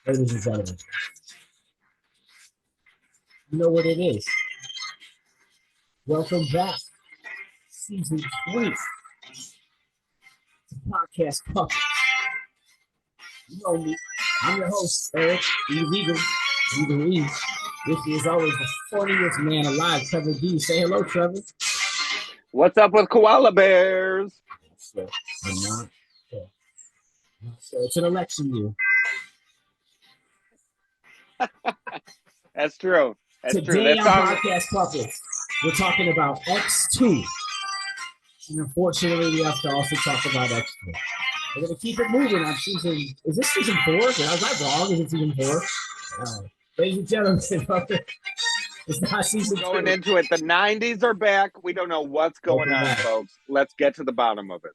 Ladies and gentlemen, you know what it is. Welcome back, season 3 to Podcast Puppet. You know me. I'm your host, Eric Illegal. Legally. With me, as always, the funniest man alive, Trevor D. Say hello, Trevor. What's up with koala bears? So it's an election year. That's true. Today on Podcast Puppets, we're talking about X2. And unfortunately, we have to also talk about X2. We're going to keep it moving on season. Is this season 4? Was I wrong? Is it season 4? Ladies and gentlemen, it's not season 2. Going into it, the 90s are back. We don't know what's going on, folks. Let's get to the bottom of it.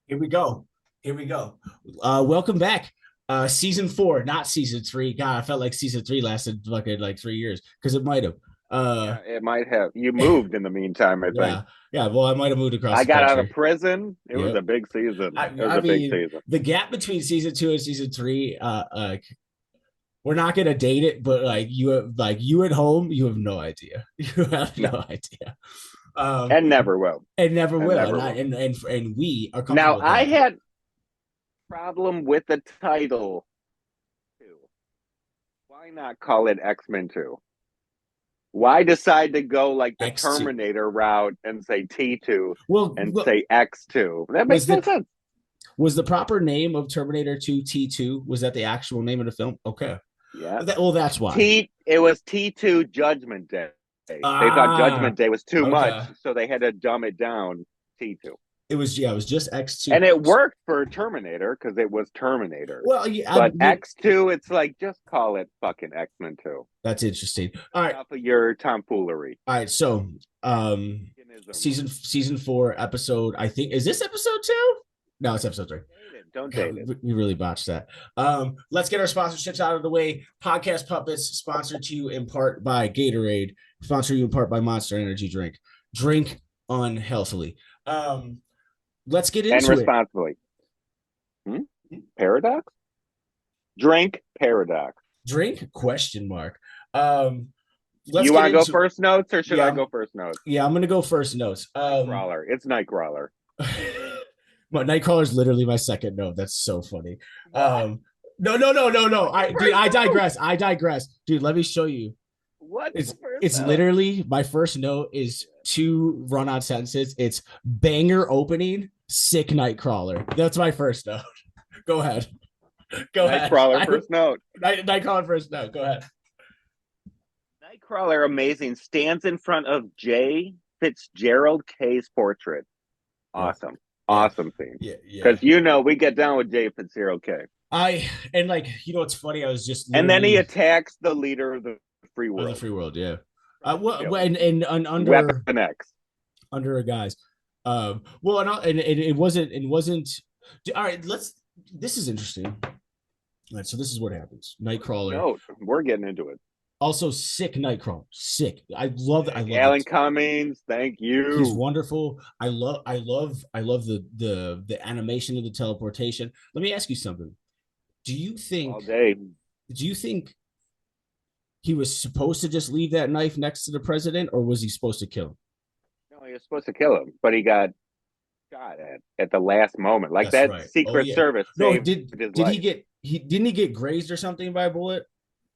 Here we go. Welcome back. Season 4, not season 3. God, I felt like season 3 lasted fucking like 3 years because it might have. Yeah, it might have. You moved in the meantime, I think. Yeah. Well, I might have moved across. I got out of prison. It was a big season. Big season. The gap between season 2 and season 3, we're not gonna date it, but you at home, you have no idea. You have no idea. And never will. And we are now. I had a problem with the title. Why not call it X-Men 2? Why decide to go like the X2. Terminator route and say T2 say X2? That makes no sense. Was the proper name of Terminator 2 T2? Was that the actual name of the film? Okay. Yeah. That's why. It was T2 Judgment Day. They thought Judgment Day was too much, so they had to dumb it down T2. It was just X2. And it worked for Terminator because it was Terminator. Well, but X2, it's like, just call it fucking X-Men 2. That's interesting. All right. Off of your tomfoolery. All right, so season 4 episode, I think, is this episode 2? No, it's episode 3. Don't date it. We really botched that. Let's get our sponsorships out of the way. Podcast Puppets, sponsored to you in part by Gatorade, sponsored you in part by Monster Energy Drink. Drink unhealthily. Let's get into it. And responsibly. Paradox? Drink paradox. Drink ? You want to go first notes or should I go first notes? Yeah, I'm going to go first notes. Nightcrawler. It's Nightcrawler. But Nightcrawler is literally my second note. That's so funny. No. I digress. Dude, let me show you. What? It's literally my first note is 2 run-on sentences. It's banger opening, sick Nightcrawler. That's my first note. Go ahead. Nightcrawler first note. Nightcrawler first note. Go ahead. Nightcrawler amazing stands in front of J. Fitzgerald K's portrait. Awesome. Awesome scene. Yeah. Because we get down with J. Fitzgerald K. It's funny. I was just and then he attacks the leader of the free world. The free world, yeah. And under Weapon X, under a guise. It wasn't. All right, this is interesting. All right, so this is what happens. Nightcrawler. No, we're getting into it. Also, sick Nightcrawler. Sick. I love Alan Cummings. Thank you. He's wonderful. I love the animation of the teleportation. Let me ask you something. Do you think he was supposed to just leave that knife next to the president, or was he supposed to kill him? No, he was supposed to kill him, but he got shot at the last moment. Like That's that right. Secret Service. No, didn't he get grazed or something by a bullet?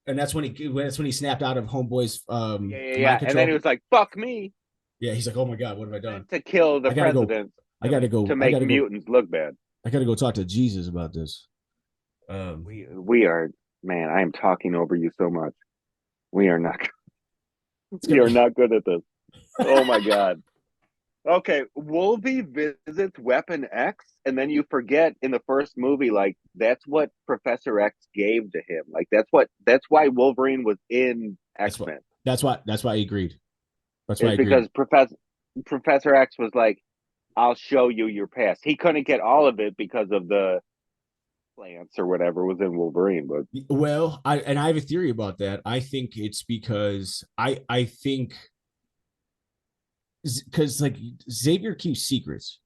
And that's when he snapped out of Homeboy's yeah. And then he was like, "Fuck me." Yeah, he's like, "Oh my god, what have I done?" To kill the president. I gotta go to make mutants look bad. I gotta go talk to Jesus about this. We are, man. I am talking over you so much. We are not. We are not good at this. Oh my god. Okay, Wolvie visits Weapon X, and then you forget in the first movie, like that's what Professor X gave to him. Like that's why Wolverine was in X-Men. That's why he agreed. That's why because Professor X was like, "I'll show you your past." He couldn't get all of it because of the plants or whatever was in Wolverine. But I have a theory about that. I think it's because I think. Because like Xavier keeps secrets,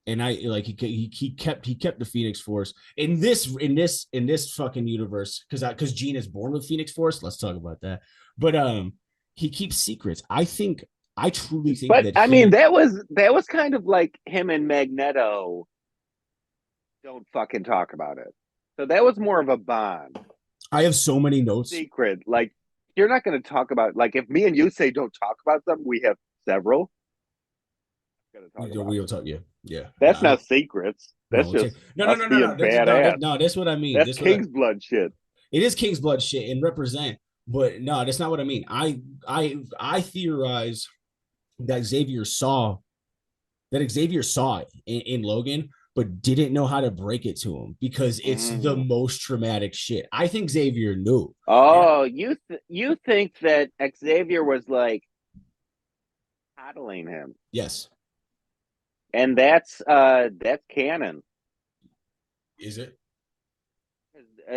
And I like he kept the Phoenix Force in this fucking universe because Jean is born with Phoenix Force. Let's talk about that. But he keeps secrets. I truly think But that I mean, he. that was kind of like him and Magneto don't fucking talk about it. So that was more of a bond, I have so many notes. secret. Like you're not going to talk about like if me and you say don't talk about them, we have several. Going to talk about We will it. talk. Yeah, yeah. That's not secrets. That's No, just no, no, us no, no, no. being badass. No, that's what I mean. That's This what I, King's blood shit. it is King's blood shit and represent, but no, that's not what I mean. I theorize that Xavier saw it in Logan, but didn't know how to break it to him because it's the Mm. most traumatic shit. I think Xavier knew. And Oh, you think that Xavier was like coddling him, yes, and that's canon. is it?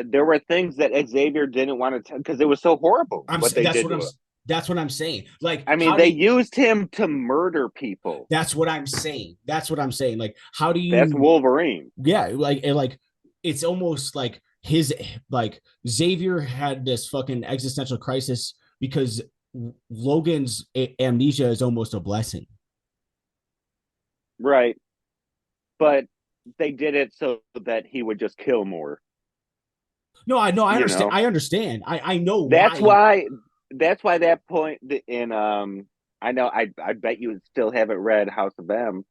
There were things that Xavier didn't want to because it was so horrible what they That's did what I'm. to him. That's what I'm saying. Like, I mean, how do they you, used him to murder people. that's what I'm saying. That's what I'm saying. Like, how do That's you? Wolverine. Yeah, like it's almost like his like Xavier had this fucking existential crisis because Logan's amnesia is almost a blessing. Right. But they did it so that he would just kill more. No, I know, I You understand. know, I understand. I know that's why. why. That's why that point in I know I bet you still haven't read House of M,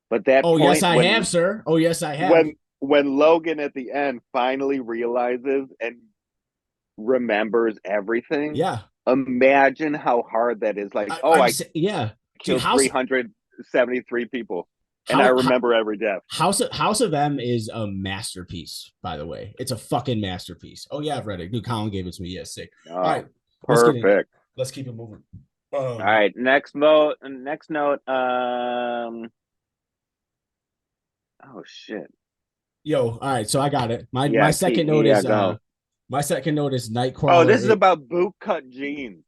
but that Oh yes, point I have, sir. Oh yes, I have. when Logan at the end finally realizes and remembers everything, Yeah, imagine how hard that is. Like, oh, I'm I yeah, dude. killed 373 people, and I How, remember every death. House of M is a masterpiece. By the way, it's a fucking masterpiece. Oh yeah, I've read it. Dude, Colin gave it to me. Yeah, sick. All Oh, right, let's get in. perfect. Let's keep it moving. All right, next vote. Next note. Oh shit. Yo, all right, so I got it. My Yeah, second note yeah, is go. Oh, Nightcrawler. this is about boot cut jeans.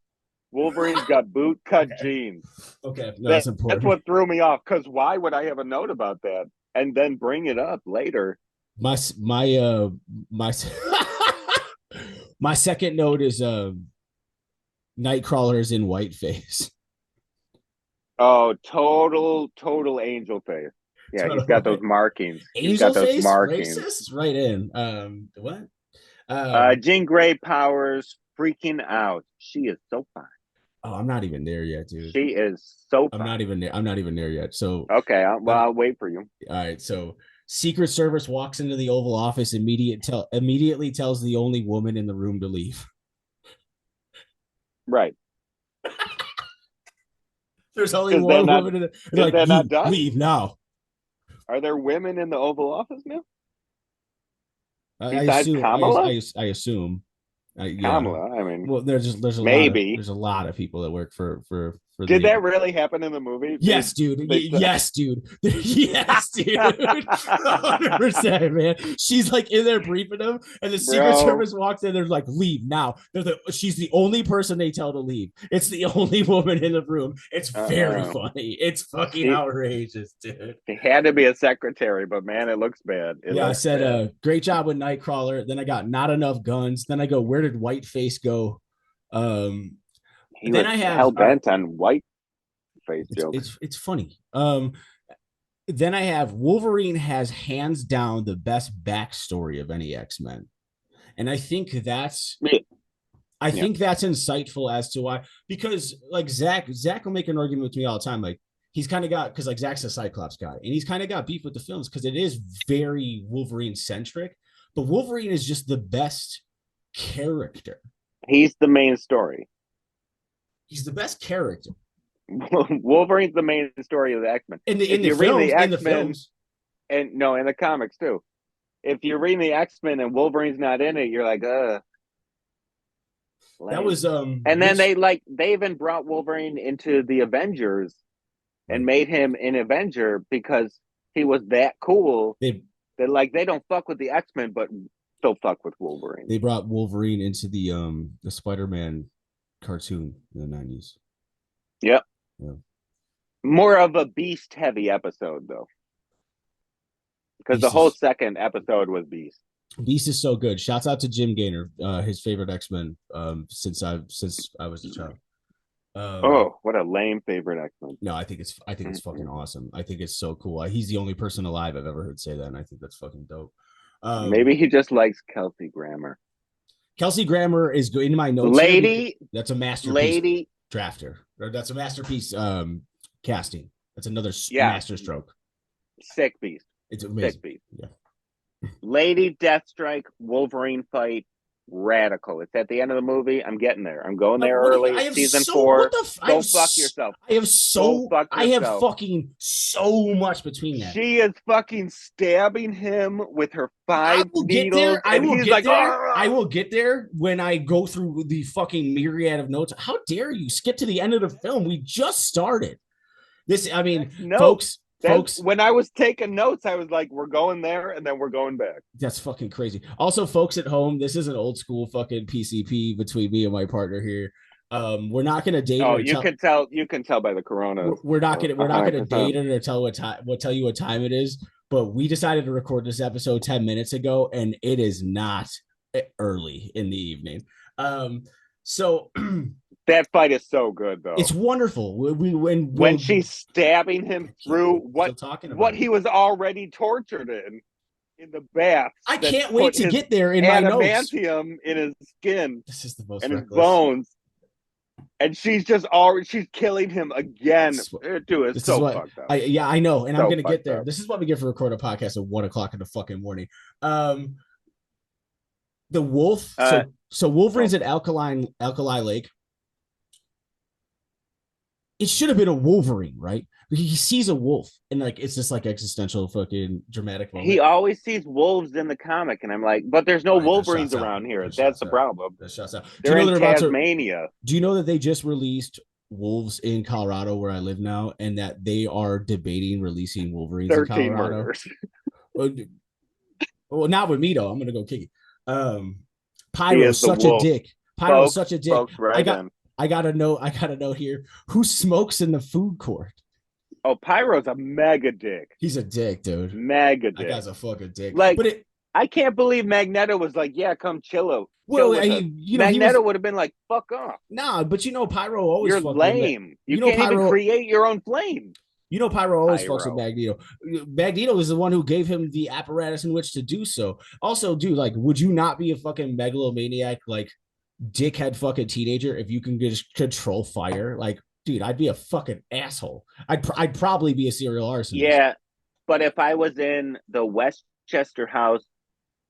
Wolverine's got boot cut Okay. jeans. Okay, no, that's That's important. what threw me off. Because why would I have a note about that and then bring it up later? My my my my second note is Nightcrawler's in whiteface. Oh, total angel face. Yeah, he's got those markings. He's Angel got those face, markings. racist, right in. What? Jean Grey powers freaking out. She is so fine. Oh, I'm not even there yet, dude. She is so I'm not fine. even there. I'm not even there yet. So, Okay, I'll wait for you. all right. So, Secret Service walks into the Oval Office. Immediately tells the only woman in the room to leave. Right. There's only Is that one not woman in the. is Like, that not you done? leave now. Are there women in the Oval Office now? I Besides assume. Kamala? I assume. Yeah. Kamala, I mean, Well, maybe. there's a lot of people that work for Did the. that really happen in the movie? Yes, dude. They Yes, dude. Yes, dude. 100%, man. She's like in there briefing them, and the Secret bro. Service walks in. They're like, "Leave now." She's the only person they tell to leave. It's the only woman in the room. It's very Uh-uh. funny. It's fucking She, outrageous, dude. she had to be a secretary, but man, it looks bad. It Yeah, I looks said, bad. great job with Nightcrawler. Then I got not enough guns. Then I go, where did Whiteface go? Um, He then was I have, hell all right, bent on white face jokes. it's funny. Then I have Wolverine has hands down the best backstory of any X-Men. And Yeah. I Yeah. think that's insightful as to why, because like Zach will make an argument with me all the time. Like he's kind of got, because like Zach's a Cyclops guy and he's kind of got beef with the films because it is very Wolverine centric, but Wolverine is just the best character. He's the main story. He's the best character Wolverine's the main story of the X-Men. in If the you read films. the In the X-Men, films, and no, in the comics too. If you're reading the X-Men and Wolverine's not in it, you're like, that lame. was And then which they even brought Wolverine into the Avengers and right. made him an Avenger because he was that cool They that like they don't fuck with the X-Men, but still fuck with Wolverine. they brought Wolverine into the Spider-Man cartoon in the 90s. Yep. Yeah. More of a beast heavy episode though. because the whole second episode was Beast. Beast is so good. Shouts out to Jim Gaynor, his favorite X-Men since I was a child. Oh, what a lame favorite X-Men. No, I think it's fucking awesome. I think it's so cool. He's the only person alive I've ever heard say that, and I think that's fucking dope. Maybe he just likes Kelsey Grammer. Kelsey Grammer is good in my notes. Lady, that's a masterpiece. Lady drafter. Or that's a masterpiece casting. That's another master stroke. Sick Beast. It's amazing. Sick Beast. Yeah. Lady Deathstrike, Wolverine fight, radical. It's at the end of the movie. I'm getting there. I'm going there early. Season 4. Go fuck yourself. I have fucking so much between that. She is fucking stabbing him with her 5 needles. I will get there when I go through the fucking myriad of notes. How dare you skip to the end of the film? We just started. Folks, when I was taking notes, I was like, we're going there and then we're going back. That's fucking crazy. Also, folks at home, this is an old school fucking PCP between me and my partner here. We're not gonna date. Oh, you can tell by the corona. We're not gonna date it or tell you what time it is. But we decided to record this episode 10 minutes ago, and it is not early in the evening. So that fight is so good, though. It's wonderful. When she's stabbing him through what he was already tortured in the bath. I can't wait to get there in my notes. Adamantium in his skin. This is the most and reckless. His bones. And she's killing him again. Dude, it's so fucked up. I know, and I'm gonna get there. This is what we get for recording a podcast at 1:00 in the fucking morning. The wolf. So Wolverine's at Alkali Lake. It should have been a Wolverine, right? He sees a wolf, and it's just existential fucking dramatic moment. He always sees wolves in the comic, and I'm like, but there's no Wolverines around here. That's the problem. They're in Tasmania. Do you know that they just released wolves in Colorado, where I live now, and that they are debating releasing Wolverines in Colorado? Well, not with me though. I'm gonna go kick it. Pyro's such a dick. Pyro's such a dick. I got a note here. Who smokes in the food court? Oh, Pyro's a mega dick. He's a dick, dude. Mega dick. That guy's a fucking dick. I can't believe Magneto was like, yeah, come chill out. Well, Magneto would have been like, fuck off. Nah, but Pyro always. You're lame. You can't even create your own flame. Pyro always fucks with Magneto. Magneto is the one who gave him the apparatus in which to do so. Also, dude, would you not be a fucking megalomaniac, dickhead fucking teenager if you can just control fire? Dude, I'd be a fucking asshole. I'd probably be a serial arsonist. Yeah, but if I was in the Westchester House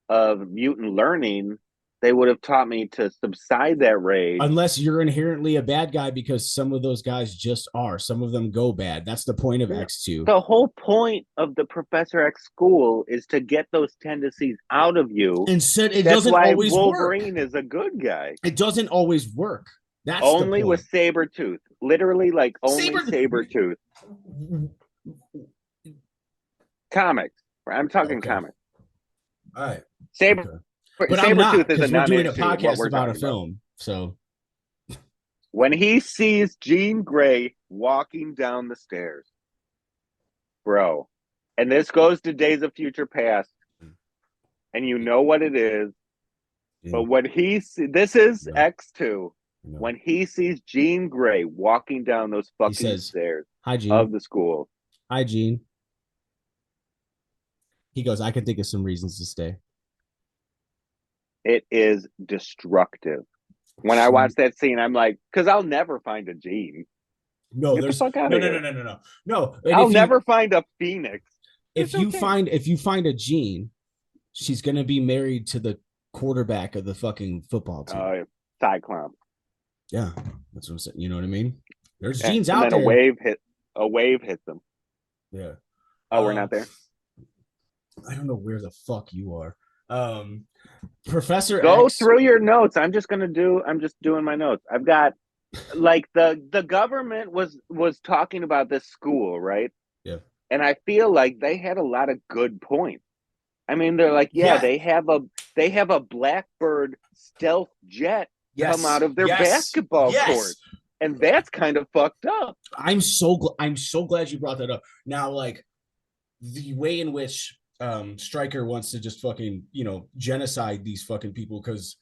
of Mutant Learning, they would have taught me to subside that rage. Unless you're inherently a bad guy, because some of those guys just are. Some of them go bad. That's the point of X2. The whole point of the Professor X school is to get those tendencies out of you. Instead, doesn't always work. Wolverine is a good guy. It doesn't always work. That's only with Sabretooth. Literally, only Sabretooth. Comics. I'm talking comics. All right. But Sabretooth is we're doing a podcast about a film. So when he sees Jean Grey walking down the stairs, bro, and this goes to Days of Future Past, and you know what it is, but when this is X2. When he sees Jean Grey walking down those fucking stairs of the school. Hi, Jean. He goes, I can think of some reasons to stay. It is destructive. When I watch that scene, I'm like, because I'll never find a Jean. No, there's no. I'll never find a Phoenix. If you find a Jean, she's gonna be married to the quarterback of the fucking football team. Cyclops. Yeah, that's what I'm saying. You know what I mean? There's Jeans out there. A wave hits them. Yeah. Oh, we're not there. I don't know where the fuck you are. Professor Go X. through your notes. I'm just doing my notes. I've got the government was talking about this school, right? Yeah. And I feel like they had a lot of good points. I mean, they're like, they have a Blackbird stealth jet come out of their basketball court, and that's kind of fucked up. I'm so glad you brought that up. Now, the way in which Stryker wants to just fucking, genocide these fucking people because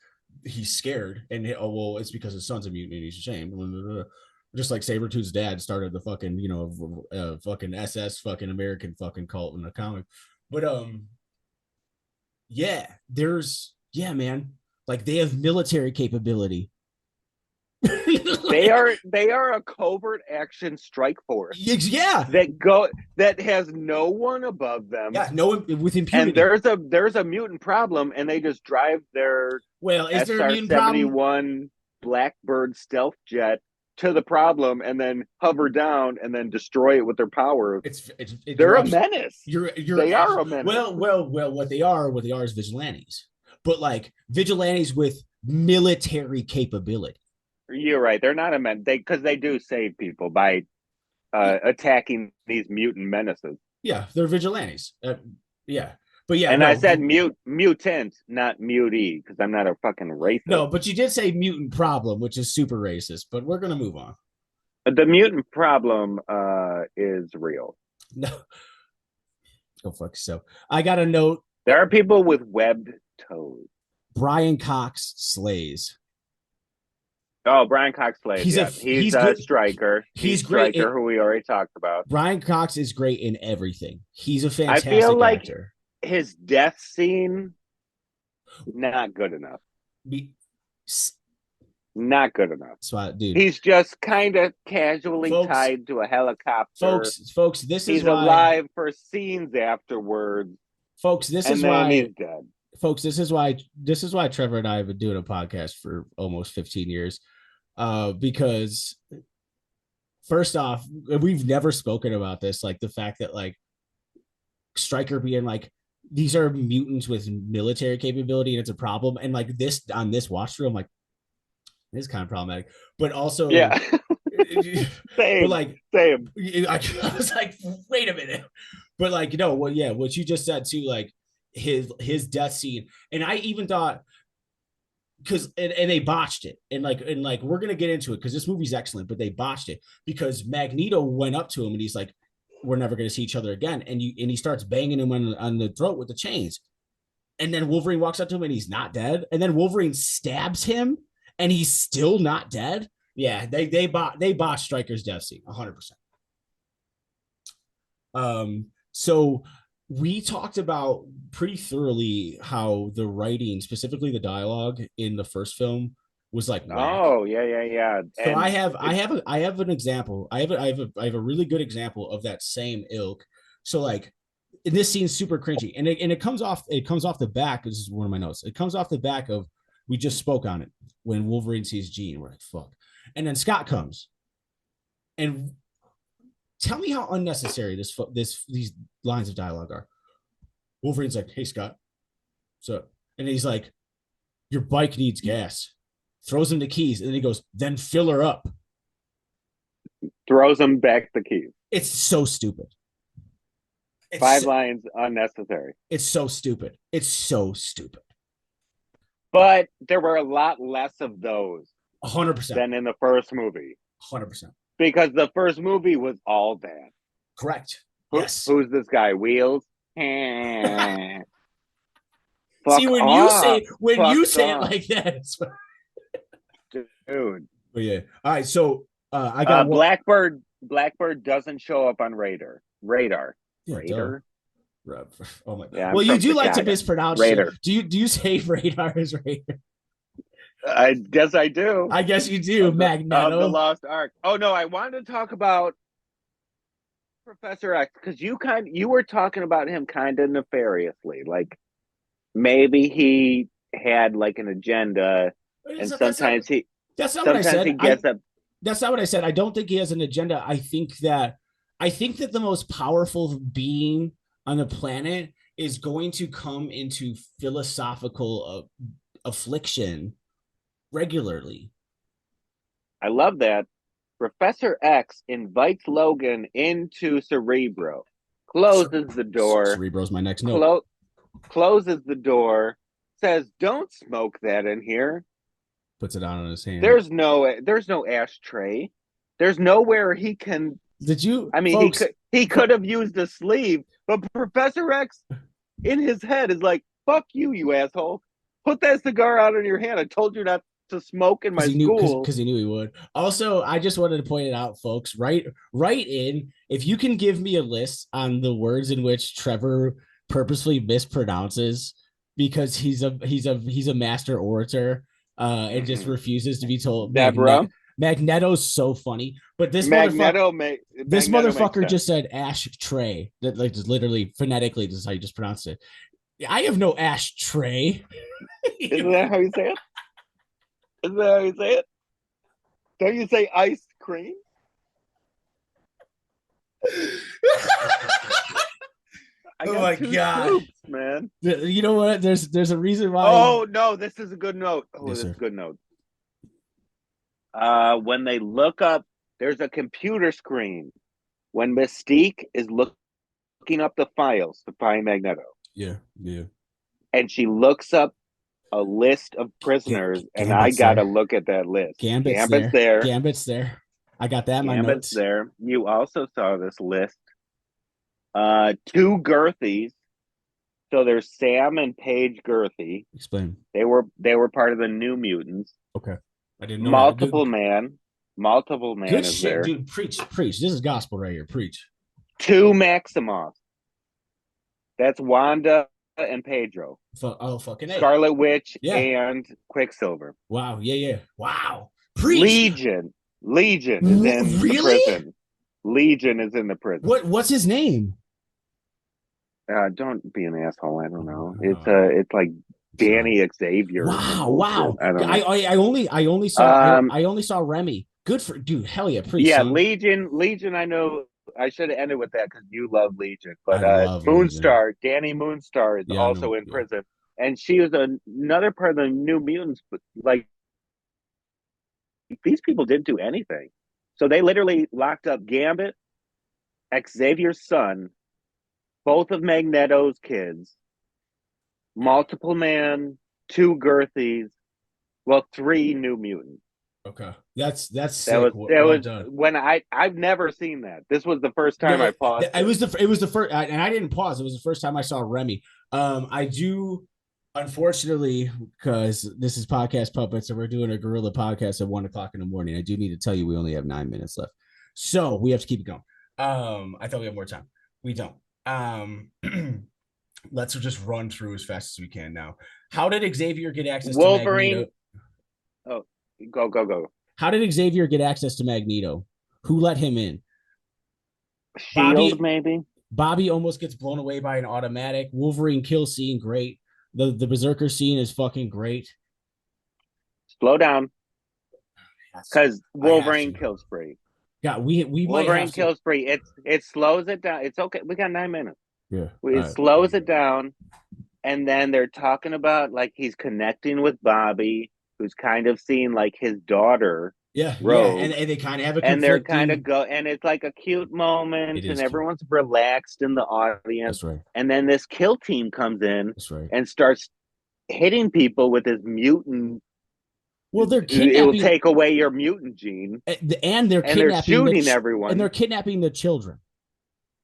he's scared, and well, it's because his son's a mutant and he's ashamed. Just like Sabretooth's dad started the fucking, fucking SS fucking American fucking cult in the comic. But yeah, man, like they have military capability. They are a covert action strike force. Yeah, that has no one above them. Yeah, no one with impunity. And there's a mutant problem, and they just drive their is there a mutant problem? SR-71 Blackbird stealth jet to the problem, and then hover down and then destroy it with their power. They're a menace. They are a menace. Well, what they are is vigilantes, but like vigilantes with military capability. You're right. They're not a menace because they do save people by attacking these mutant menaces. Yeah, they're vigilantes. Yeah. But yeah, and I said mutant, not mutee, because I'm not a fucking racist. No, but you did say mutant problem, which is super racist. But we're gonna move on. The mutant problem is real. No, go fuck yourself. I got a note. There are people with webbed toes. Brian Cox slays. Oh, Brian Cox slays. He's a Stryker. He's great. Stryker, who we already talked about. Brian Cox is great in everything. He's a fantastic I feel like actor. His death scene, not good enough. Not good enough. So, dude, he's just kind of casually tied to a helicopter. Folks, this is he's alive for scenes afterwards. Folks, this is why he's dead. Folks, this is why Trevor and I have been doing a podcast for almost 15 years. Because first off, we've never spoken about this, like the fact that like Stryker being like, these are mutants with military capability and it's a problem. And like this on this watch through, I'm like, this is kind of problematic. But also, yeah. Same. But like, same. I was like, wait a minute. But like, what you just said too, like his death scene. And I even thought, because and they botched it. And like we're gonna get into it because this movie's excellent, but they botched it because Magneto went up to him and he's like, we're never going to see each other again. And he starts banging him on the throat with the chains. And then Wolverine walks up to him and he's not dead. And then Wolverine stabs him and he's still not dead. Yeah, they botched Stryker's death scene 100%. So we talked about pretty thoroughly how the writing, specifically the dialogue in the first film, was like whack. Oh yeah. So and I have an example. I have a really good example of that same ilk. So like, in this scene's super cringy, and it comes off the back. This is one of my notes. It comes off the back of, we just spoke on it when Wolverine sees Jean. We're like, fuck, and then Scott comes, and tell me how unnecessary these lines of dialogue are. Wolverine's like, hey Scott, so, and he's like, your bike needs gas. Throws him the keys, and then he goes, then fill her up. Throws him back the keys. It's so stupid. Five lines unnecessary. It's so stupid. But there were a lot less of those 100% than in the first movie. 100%. Because the first movie was all that. Correct. Yes. Who's this guy? Wheels? See, when you say it like that, it's dude. But yeah. All right. So I got Blackbird. Blackbird doesn't show up on radar. Yeah, Radar. Oh my. Yeah, well, you do like to mispronounce radar. Do you say radar as radar? I guess I do. I guess you do, Magneto. The Lost Ark. Oh no, I wanted to talk about Professor X because you were talking about him kind of nefariously, like maybe he had like an agenda, and sometimes he. That's not what I said. He gets up. That's not what I said. I don't think he has an agenda. I think that the most powerful being on the planet is going to come into philosophical affliction regularly. I love that. Professor X invites Logan into Cerebro, closes the door. Cerebro's my next note. Closes the door, says, "Don't smoke that in here." Puts it on his hand. There's no ashtray. There's nowhere he can. Did you? I mean, folks, he could have used a sleeve, but Professor X in his head is like, "Fuck you, you asshole! Put that cigar out in your hand. I told you not to smoke in Because my he knew, school." because he knew he would. Also, I just wanted to point it out, folks. Write in if you can give me a list on the words in which Trevor purposefully mispronounces because he's a master orator, and just refuses to be told. Deborah. Magneto's so funny, but Magneto this Magneto makes motherfucker sense. just said ash tray. That like just literally phonetically, this is how you just pronounce it. I have no ash tray. Isn't that how you say it? Isn't that how you say it? Don't you say ice cream? I Oh got my two God. scoops, man. You know what? There's a reason why. Oh no, this is a good note. Oh, Yes, this is sir. a good note. When they look up, there's a computer screen. When Mystique is looking up the files to find Magneto, Yeah, yeah. and she looks up a list of prisoners, and I Gambit's gotta there. look at that list. Gambit's Gambit's there. there. Gambit's there. I got that in my Gambit's notes. there. You also saw this list. Two Girthies. So there's Sam and Paige Girthy. Explain. They were part of the New Mutants. Okay. I didn't know that. Multiple Man. Multiple Man Good is shit, there. dude. Preach. This is gospel right here. Preach. Two Maximoffs. That's Wanda and Pedro. Oh, fucking A. Scarlet Witch Yeah. and Quicksilver. Wow. Yeah. Wow. Preach. Legion is in the prison. Legion is in the prison. What's his name? Don't be an asshole. I don't know. It's like Danny Xavier. Wow. I don't know. I only saw Remy. Good for dude. Hell yeah. Preach. Yeah, son. Legion. I know. I should have ended with that because you love Legion. But I love Moonstar, Legion. Danny Moonstar is Yeah, also in prison, and she was another part of the New Mutants. But like these people didn't do anything, so they literally locked up Gambit, Xavier's son, both of Magneto's kids, Multiple Man, two Girthies, well, three New Mutants. Okay, that's sick. That Well was done. when I've never seen that. This was the first time I paused. It was the first, and I didn't pause. It was the first time I saw Remy. I do, unfortunately, because this is podcast puppets, and we're doing a gorilla podcast at 1:00 in the morning. I do need to tell you we only have 9 minutes left, so we have to keep it going. I thought we had more time. We don't. Let's just run through as fast as we can now. How did Xavier get access Wolverine? to Magneto? Oh, go. How did Xavier get access to Magneto? Who let him in? Shield, maybe. Bobby almost gets blown away by an automatic. Wolverine kill scene, great. The Berserker scene is fucking great. Slow down, because Wolverine kills spree. Yeah, we Wolverine kills spree. It slows it down. It's okay. We got 9 minutes. Yeah, it slows it down, and then they're talking about like he's connecting with Bobby, who's kind of seeing like his daughter. Yeah, Rogue, yeah, and they kind of have a and they're kind of and it's like a cute moment, and everyone's relaxed in the audience. That's right. And then this kill team comes in. That's right. And starts hitting people with his mutant. Well, they're kidnapping. It will take away your mutant gene, and they're shooting everyone, and they're kidnapping the children.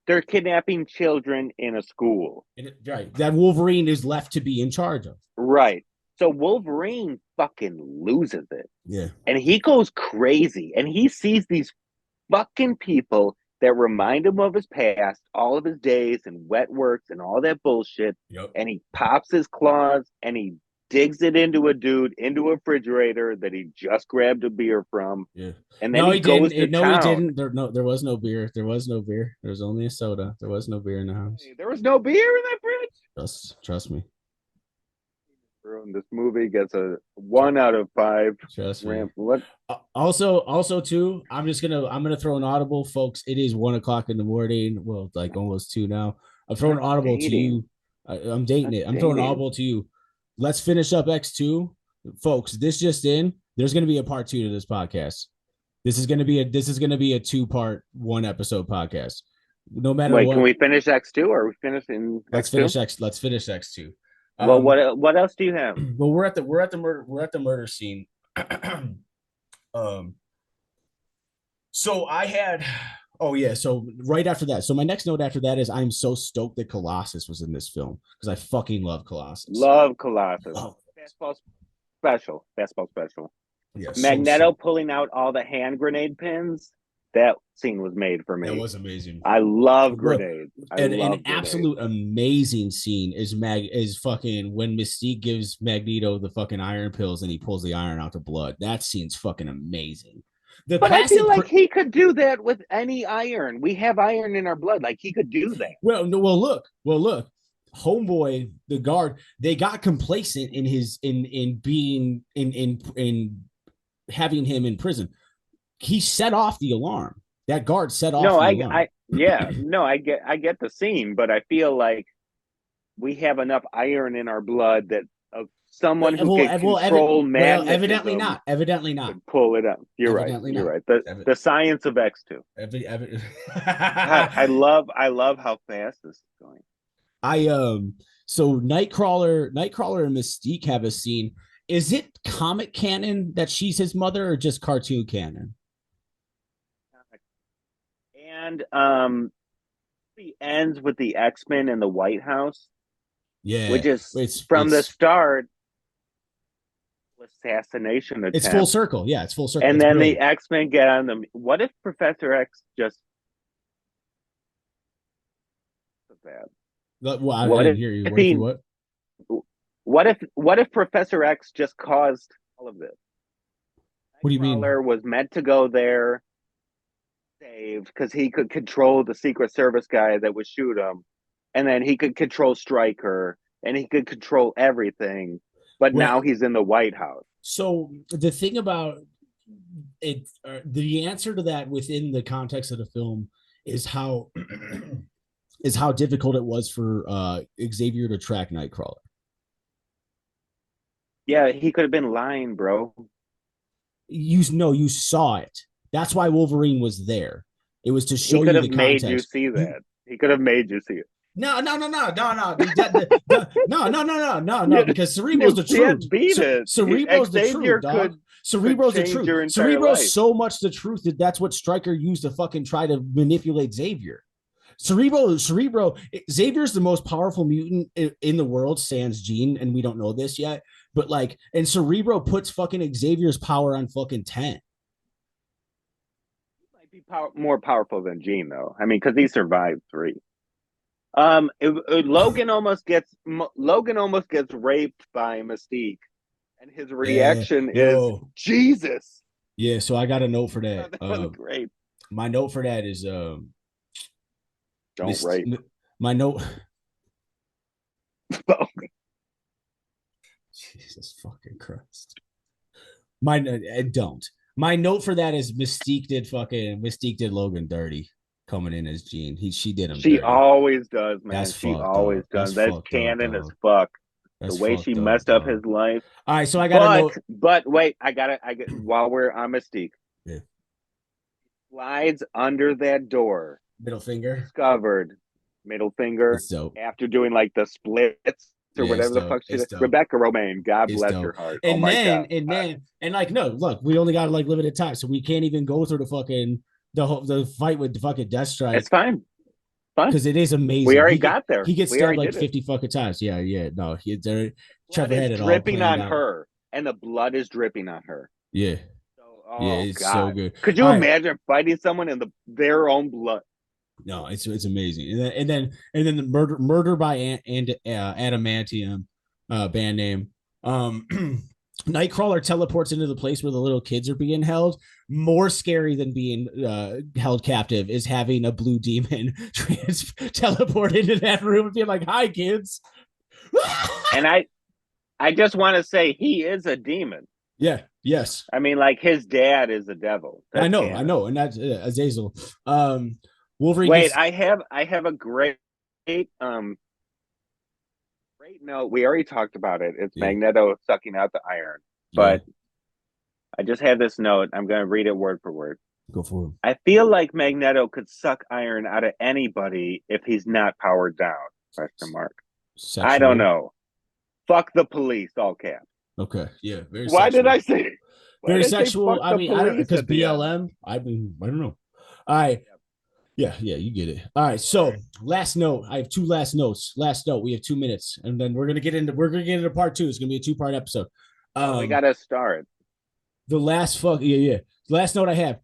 They're kidnapping children in a school. Right. That Wolverine is left to be in charge of. Right. So Wolverine fucking loses it. Yeah. And he goes crazy. And he sees these fucking people that remind him of his past, all of his days and wet works and all that bullshit. Yep. And he pops his claws and he digs it into a dude, into a refrigerator that he just grabbed a beer from. Yeah. And then he goes to town. He didn't. There was no beer. There was no beer. There was only a soda. There was no beer in the house. There was no beer in that fridge? Trust me. This movie gets a 1 out of 5. Trust me. What? Also too, I'm gonna throw an audible, folks. It is 1:00 in the morning. Well, like almost 2 now. I'm throwing an audible to you. I'm dating it. I'm throwing an audible to you. Let's finish up X2, folks. This just in. There's gonna be a part 2 to this podcast. This is gonna be a 2-part 1 episode podcast. No matter what. Can we finish X2 or are we finishing? Let's finish X2. Well, what else do you have? Well, we're at the murder scene. So I had Oh yeah. So right after that. So my next note after that is I'm so stoked that Colossus was in this film because I fucking love Colossus. Love Colossus. Oh Fastball special. Fastball special. yeah, so Magneto sick. pulling out all the hand grenade pins. That scene was made for That me. was amazing. I love Well, grenades. I an love grenades. absolute amazing scene is fucking when Mystique gives Magneto the fucking iron pills and he pulls the iron out the blood. That scene's fucking amazing. The But I feel classic like he could do that with any iron. We have iron in our blood. Like he could do that. well, no, well, look, homeboy, the guard, they got complacent in his in being in having him in prison. He set off the alarm. That guard set off No, the alarm. yeah, no, I get the scene, but I feel like we have enough iron in our blood that someone who can control Evidently magnetism not. Evidently not. could pull it up. You're right. Evidently You're not. right. The science of X2. I love how fast this is going. So Nightcrawler and Mystique have a scene. Is it comic canon that she's his mother or just cartoon canon? And he ends with the X-Men in the White House. Yeah, which is from the start assassination attempt. It's full circle. Yeah, it's full circle. And it's then brilliant. the X-Men get on them. What if Professor X just bad? Well, I didn't hear you. What if Professor X just caused all of this? What do you mean? Nightcrawler was meant to go there, saved because he could control the Secret Service guy that would shoot him, and then he could control Stryker, and he could control everything. But now he's in the White House. So the thing about it, the answer to that within the context of the film is how difficult it was for Xavier to track Nightcrawler. Yeah, he could have been lying, bro. You saw it. That's why Wolverine was there. It was to show you the context. He could have made you see that. He could have made you see it. No. Because Cerebro's the truth. Cerebro's the truth, dog. Cerebro's the truth. Cerebro's so much the truth that's what Stryker used to fucking try to manipulate Xavier. Cerebro, Xavier's the most powerful mutant in the world, sans Jean, and we don't know this yet. But and Cerebro puts fucking Xavier's power on fucking 10. He might be more powerful than Jean, though. I mean, because he survived 3. Logan almost gets raped by Mystique, and his reaction is Jesus. Yeah, so I got a note for that. That was great. My note for that is don't rape. My note. Jesus fucking Christ. Don't. My note for that is Mystique did Logan dirty coming in as Jean. She did him. She dirty. Always does, man. She always does. That's canon as fuck. The way she messed up his life. All right, so I got a note. But wait, I got while we're on Mystique. Yeah. Slides under that door. Middle finger. Discovered. Middle finger. After doing the splits or whatever the fuck she did. Rebecca Romaine, God bless her heart. And look, we only got limited time, so we can't even go through the fucking the fight with the fucking Deathstrike. It's fine. Because it is amazing. We already got there. He gets stabbed 50 fucking times. Yeah. No, Trevor had it all dripping on her, and the blood is dripping on her. Yeah. It's God. So good. Could you imagine fighting someone in their own blood? No, it's amazing. And then the murder by Adamantium, band name. Nightcrawler teleports into the place where the little kids are being held. More scary than being held captive is having a blue demon teleport into that room and be like, "Hi, kids." And I just want to say he is a demon. Yeah. Yes. I mean, his dad is a devil. I know, and that's Azazel. Wolverine. Wait, I have a great note. We already talked about it. It's Magneto sucking out the iron. But I just had this note. I'm going to read it word for word. Go for it. I feel like Magneto could suck iron out of anybody if he's not powered down. Question mark. Sexual. I don't know. Fuck the police, all caps. Okay. Yeah. Very Why sexual. Did I say very sexual? I mean, I don't because BLM. I don't know. All right. Yeah, yeah, you get it. All right. So last note. I have two last notes. Last note. We have 2 minutes, and then we're gonna get into part two. It's gonna be a two-part episode. Oh, we got to start. The last fuck yeah, yeah. The last note I have.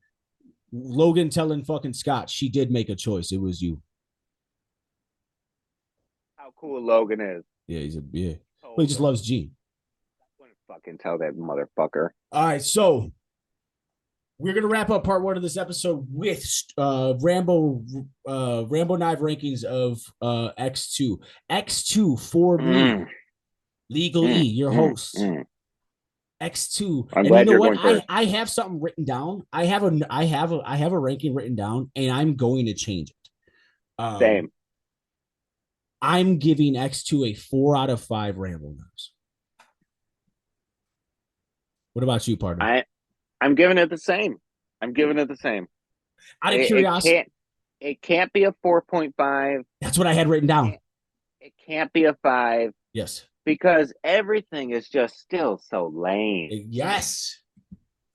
Logan telling fucking Scott she did make a choice. It was you. How cool Logan is. Yeah, he's a yeah. Told Well, he just him. loves Gene. I wouldn't fucking tell that motherfucker. All right, so we're gonna wrap up part one of this episode with Rambo Knife rankings of X2. X2 for me, Legal E, your host. X2. I'm And glad you know you're what? going first. I have something written down. I have a ranking written down, and I'm going to change it. Same. I'm giving X2 a 4 out of 5 Rambo Knives. What about you, partner? I'm giving it the same. I'm giving it the same. Out of curiosity, it can't be a 4.5. that's what I had written down. It can't be a 5 Yes. because everything is just still so lame. Yes.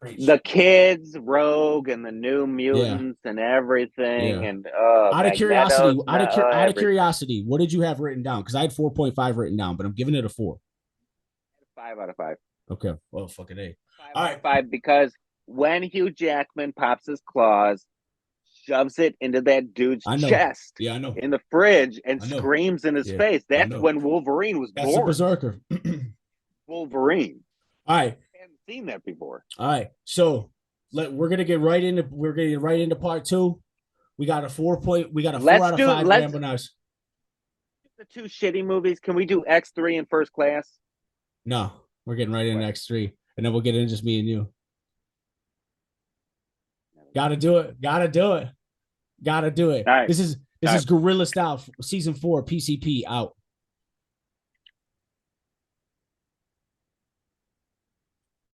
The kids, Rogue, and the New Mutants, and everything, and out of curiosity, what did you have written down? Because I had 4.5 written down, but I'm giving it a 4. 5 out of 5. Okay. Well, fucking A. 5 out of 5 because when Hugh Jackman pops his claws, shoves it into that dude's chest, I know, in the fridge, and screams in his face. That's when Wolverine was born. That's the Berserker. Wolverine. All right. I haven't seen that before. All right. So we're gonna get right into part 2. We got a 4 out of 5 Rambo Knives. The 2 shitty movies. Can we do X3 in First Class? No, we're getting right into X3, and then we'll get into just me and you. Gotta do it. All right. This is Guerrilla Style, season 4, PCP out.